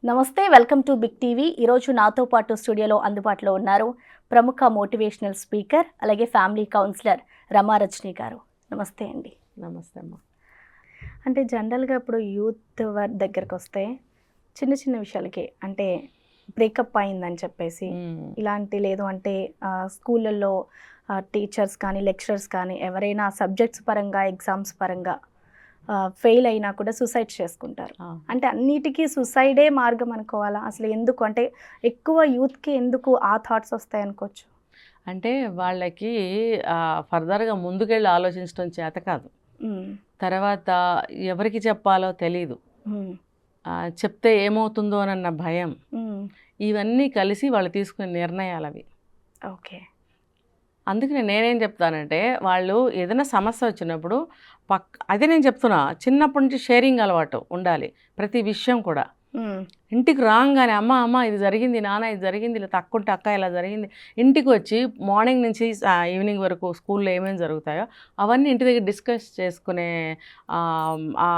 నమస్తే, welcome to big TV. ఈరోజు నాతో పాటు స్టూడియోలో అందుబాటులో ఉన్నారు ప్రముఖ మోటివేషనల్ స్పీకర్ అలాగే ఫ్యామిలీ కౌన్సిలర్ రమారజని గారు. నమస్తే అండి. నమస్తే అమ్మా. అంటే జనరల్గా ఇప్పుడు యూత్ దగ్గరకు వస్తే చిన్న చిన్న విషయాలకి అంటే బ్రేకప్ అయిందని చెప్పేసి ఇలాంటి లేదు అంటే స్కూళ్ళల్లో టీచర్స్ కానీ లెక్చరర్స్ కానీ ఎవరైనా సబ్జెక్ట్స్ పరంగా ఎగ్జామ్స్ పరంగా ఫెయిల్ అయినా కూడా సూసైడ్ చేసుకుంటారు. అంటే అన్నిటికీ సూసైడే మార్గం అనుకోవాలా? అసలు ఎందుకు అంటే ఎక్కువ యూత్కి ఎందుకు ఆ థాట్స్ వస్తాయి అనుకోవచ్చు? అంటే వాళ్ళకి ఫర్దర్గా ముందుకెళ్ళి ఆలోచించడం చేత కాదు, తర్వాత ఎవరికి చెప్పాలో తెలీదు, చెప్తే ఏమవుతుందో అన్న భయం, ఇవన్నీ కలిసి వాళ్ళు తీసుకునే నిర్ణయాలు అవి. ఓకే. అందుకని నేనేం చెప్తానంటే వాళ్ళు ఏదైనా సమస్య వచ్చినప్పుడు అదే నేను చెప్తున్నా, చిన్నప్పటి నుంచి షేరింగ్ అలవాటు ఉండాలి. ప్రతి విషయం కూడా ఇంటికి రాగానే అమ్మ ఇది జరిగింది, నాన్న ఇది జరిగింది, ఇలా తక్కుంటే అక్క ఇలా జరిగింది, ఇంటికి వచ్చి మార్నింగ్ నుంచి ఈవినింగ్ వరకు స్కూల్లో ఏమేమి జరుగుతాయో అవన్నీ ఇంటి దగ్గర డిస్కస్ చేసుకునే ఆ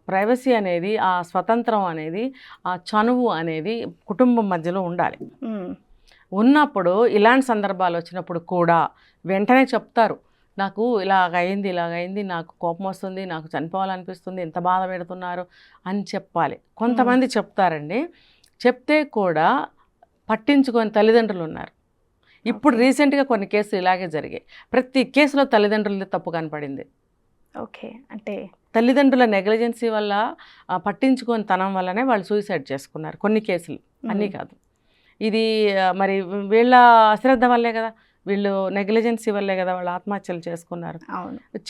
ప్రైవసీ అనేది, ఆ స్వతంత్రం అనేది, ఆ చనువు అనేది కుటుంబం మధ్యలో ఉండాలి. ఉన్నప్పుడు ఇలాంటి సందర్భాలు వచ్చినప్పుడు కూడా వెంటనే చెప్తారు, నాకు ఇలాగైంది, నాకు కోపం వస్తుంది, నాకు చనిపోవాలనిపిస్తుంది, ఎంత బాధ పెడుతున్నారు అని చెప్పాలి. కొంతమంది చెప్తారండి, చెప్తే కూడా పట్టించుకొని తల్లిదండ్రులు ఉన్నారు. ఇప్పుడు రీసెంట్గా కొన్ని కేసులు ఇలాగే జరిగాయి. ప్రతి కేసులో తల్లిదండ్రులది తప్పు కనపడింది. ఓకే. అంటే తల్లిదండ్రుల నెగ్లిజెన్సీ వల్ల, పట్టించుకొని తనం వల్లనే వాళ్ళు సూసైడ్ చేసుకున్నారు. కొన్ని కేసులు, అన్నీ కాదు. ఇది మరి వీళ్ళ అశ్రద్ధ వల్లే కదా, వీళ్ళు నెగ్లిజెన్సీ వల్లే కదా వాళ్ళు ఆత్మహత్యలు చేసుకున్నారు.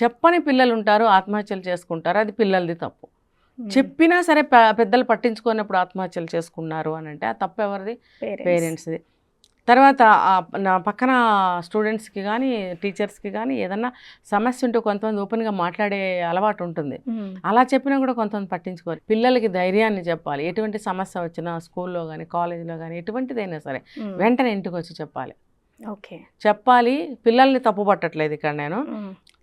చెప్పని పిల్లలు ఉంటారు, ఆత్మహత్యలు చేసుకుంటారు, అది పిల్లలది తప్పు. చెప్పినా సరే పెద్దలు పట్టించుకున్నప్పుడు ఆత్మహత్యలు చేసుకున్నారు అని అంటే ఆ తప్పు ఎవరిది? పేరెంట్స్ది. తర్వాత నా పక్కన స్టూడెంట్స్కి కానీ టీచర్స్కి కానీ ఏదన్నా సమస్య ఉంటే కొంతమంది ఓపెన్గా మాట్లాడే అలవాటు ఉంటుంది. అలా చెప్పినా కూడా కొంతమంది పట్టించుకోవాలి. పిల్లలకి ధైర్యాన్ని చెప్పాలి. ఎటువంటి సమస్య వచ్చినా స్కూల్లో కానీ కాలేజీలో కానీ ఎటువంటిదైనా సరే వెంటనే ఇంటికి వచ్చి చెప్పాలి. ఓకే, చెప్పాలి. పిల్లల్ని తప్పు పట్టట్లేదు ఇక్కడ, నేను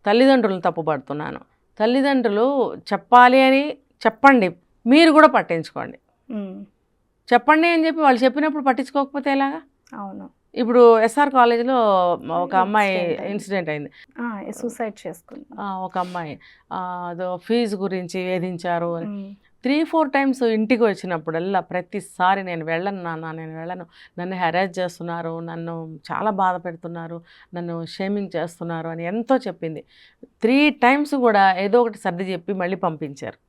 తల్లిదండ్రులను తప్పు పడుతున్నాను. తల్లిదండ్రులు చెప్పాలి అని చెప్పండి, మీరు కూడా పట్టించుకోండి. చెప్పండి అని చెప్పి వాళ్ళు చెప్పినప్పుడు పట్టించుకోకపోతే ఎలాగా? అవును. ఇప్పుడు ఎస్ఆర్ కాలేజీలో ఒక అమ్మాయి ఇన్సిడెంట్ అయింది, సూసైడ్ చేసుకుంది. ఒక అమ్మాయి అదో ఫీజు గురించి వేధించారు అని 3-4 టైమ్స్ ఇంటికి వచ్చినప్పుడల్లా ప్రతిసారి నేను వెళ్ళను నాన్న, నేను వెళ్ళను, నన్ను హెరాస్ చేస్తున్నారు, నన్ను చాలా బాధ పెడుతున్నారు, నన్ను షేమింగ్ చేస్తున్నారు అని ఎంతో చెప్పింది. 3 టైమ్స్ కూడా ఏదో ఒకటి సర్ది చెప్పి మళ్ళీ పంపించారు.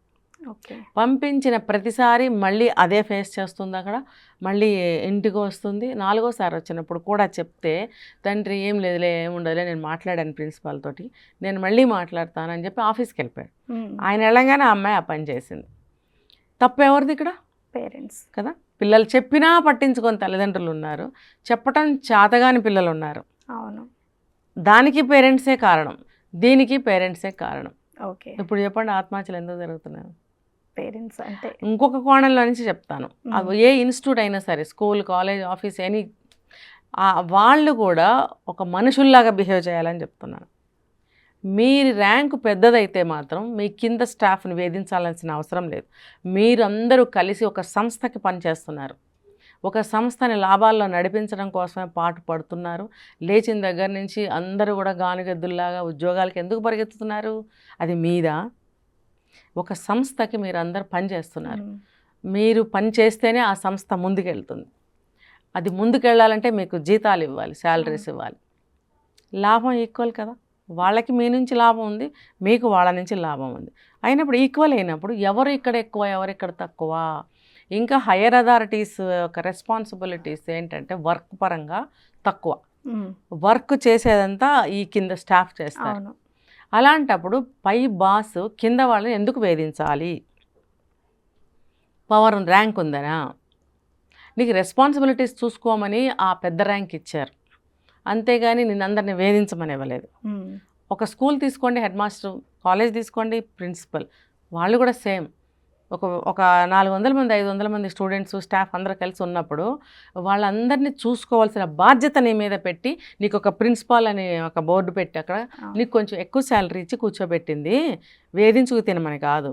పంపించిన ప్రతిసారి మళ్ళీ అదే ఫేస్ చేస్తుంది. అక్కడ మళ్ళీ ఇంటికి వస్తుంది. 4వసారి వచ్చినప్పుడు కూడా చెప్తే తండ్రి ఏం లేదులే, ఏముండదులే, నేను మాట్లాడాను ప్రిన్సిపాల్ తోటి, నేను మళ్ళీ మాట్లాడతానని చెప్పి ఆఫీస్కి వెళ్ళిపోయాడు. ఆయన వెళ్ళగానే ఆ అమ్మాయి ఆ పని చేసింది. తప్పు ఎవరిది ఇక్కడ? పేరెంట్స్ కదా. పిల్లలు చెప్పినా పట్టించుకొని తల్లిదండ్రులు ఉన్నారు, చెప్పటం చేతగాని పిల్లలు ఉన్నారు. అవును. దానికి పేరెంట్సే కారణం, దీనికి పేరెంట్సే కారణం. ఓకే. ఇప్పుడు చెప్పండి, ఆత్మహత్యలు ఎందుకు జరుగుతున్నాయి? పేరెంట్స్ అంటే ఇంకొక కోణంలో నుంచి చెప్తాను. అది ఏ ఇన్స్టిట్యూట్ అయినా సరే, స్కూల్, కాలేజ్, ఆఫీస్, ఎనీ, వాళ్ళు కూడా ఒక మనుషుల్లాగా బిహేవ్ చేయాలని చెప్తున్నాను. మీరు ర్యాంకు పెద్దదైతే మాత్రం మీ కింద స్టాఫ్ని వేధించాల్సిన అవసరం లేదు. మీరందరూ కలిసి ఒక సంస్థకి పనిచేస్తున్నారు, ఒక సంస్థని లాభాల్లో నడిపించడం కోసమే పాటు పడుతున్నారు. లేచిన దగ్గర నుంచి అందరూ కూడా గానుగెద్దుల్లాగా ఉద్యోగాలకి ఎందుకు పరిగెత్తుతున్నారు? అది మీద ఒక సంస్థకి మీరు అందరు పనిచేస్తున్నారు. మీరు పని చేస్తేనే ఆ సంస్థ ముందుకెళ్తుంది. అది ముందుకెళ్ళాలంటే మీకు జీతాలు ఇవ్వాలి, శాలరీస్ ఇవ్వాలి, లాభం ఈక్వల్ కదా. వాళ్ళకి మీ నుంచి లాభం ఉంది, మీకు వాళ్ళ నుంచి లాభం ఉంది. అయినప్పుడు ఈక్వల్ అయినప్పుడు ఎవరు ఇక్కడ ఎక్కువ, ఎవరు ఇక్కడ తక్కువ? ఇంకా హయ్యర్ అథారిటీస్ యొక్క రెస్పాన్సిబిలిటీస్ ఏంటంటే వర్క్ పరంగా తక్కువ, వర్క్ చేసేదంతా ఈ కింద స్టాఫ్ చేస్తారు. అలాంటప్పుడు పై బాస్ కింద వాళ్ళని ఎందుకు వేధించాలి? Power rank ఉందనా? నీకు రెస్పాన్సిబిలిటీస్ చూసుకోమని ఆ పెద్ద ర్యాంక్ ఇచ్చారు, అంతేగాని నేను అందరిని వేధించమని ఇవ్వలేదు. ఒక స్కూల్ తీసుకోండి, హెడ్ మాస్టర్, కాలేజ్ తీసుకోండి, ప్రిన్సిపల్, వాళ్ళు కూడా సేమ్. ఒక 400 మంది 500 మంది స్టూడెంట్స్, స్టాఫ్ అందరూ కలిసి ఉన్నప్పుడు వాళ్ళందరినీ చూసుకోవాల్సిన బాధ్యత నీ మీద పెట్టి, నీకు ఒక ప్రిన్సిపాల్ అని ఒక బోర్డు పెట్టి అక్కడ నీకు కొంచెం ఎక్కువ శాలరీ ఇచ్చి కూర్చోబెట్టింది, వేధించుకు తినమని కాదు.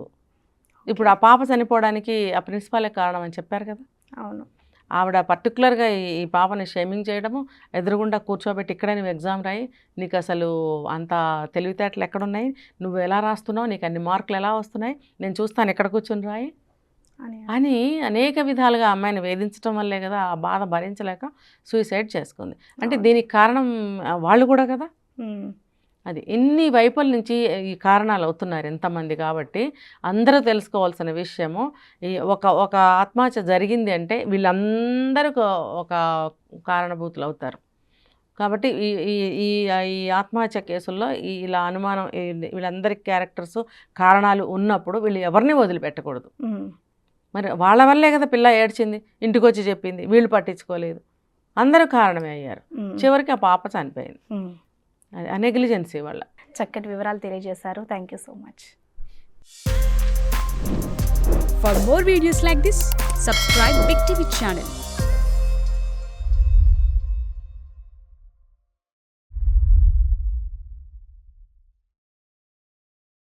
ఇప్పుడు ఆ పాప చనిపోవడానికి ఆ ప్రిన్సిపాలే కారణం అని చెప్పారు కదా. అవును. ఆవిడ పర్టికులర్గా ఈ పాపని షేమింగ్ చేయడము, ఎదురుగుండా కూర్చోబెట్టి ఇక్కడే నువ్వు ఎగ్జామ్ రాయి, నీకు అసలు అంత తెలివితేటలు ఎక్కడున్నాయి, నువ్వు ఎలా రాస్తున్నావు, నీకు అన్ని మార్కులు ఎలా వస్తున్నాయి, నేను చూస్తాను ఎక్కడ కూర్చొని రాయి అని అని అనేక విధాలుగా అమ్మాయిని వేధించడం వల్లే కదా ఆ బాధ భరించలేక సూసైడ్ చేసుకుంది. అంటే దీనికి కారణం వాళ్ళు కూడా కదా. అది ఇన్ని వైపుల నుంచి ఈ కారణాలు అవుతున్నారు ఎంతమంది. కాబట్టి అందరూ తెలుసుకోవాల్సిన విషయము, ఈ ఒక ఆత్మహత్య జరిగింది అంటే వీళ్ళందరూ ఒక కారణభూతులు అవుతారు. కాబట్టి ఈ ఈ ఈ ఈ ఆత్మహత్య కేసుల్లో ఇలా అనుమానం వీళ్ళందరి క్యారెక్టర్స్ కారణాలు ఉన్నప్పుడు వీళ్ళు ఎవరిని వదిలిపెట్టకూడదు. మరి వాళ్ళ వల్లే కదా పిల్ల ఏడ్చింది, ఇంటికి వచ్చి చెప్పింది, వీళ్ళు పట్టించుకోలేదు, అందరూ కారణమే అయ్యారు. చివరికి ఆ పాప చనిపోయింది. అది నెగ్లిజెన్సీ వల్ల. చక్కటి వివరాలు తెలియజేశారు. Thank you so much. For more videos like this, subscribe Big TV channel.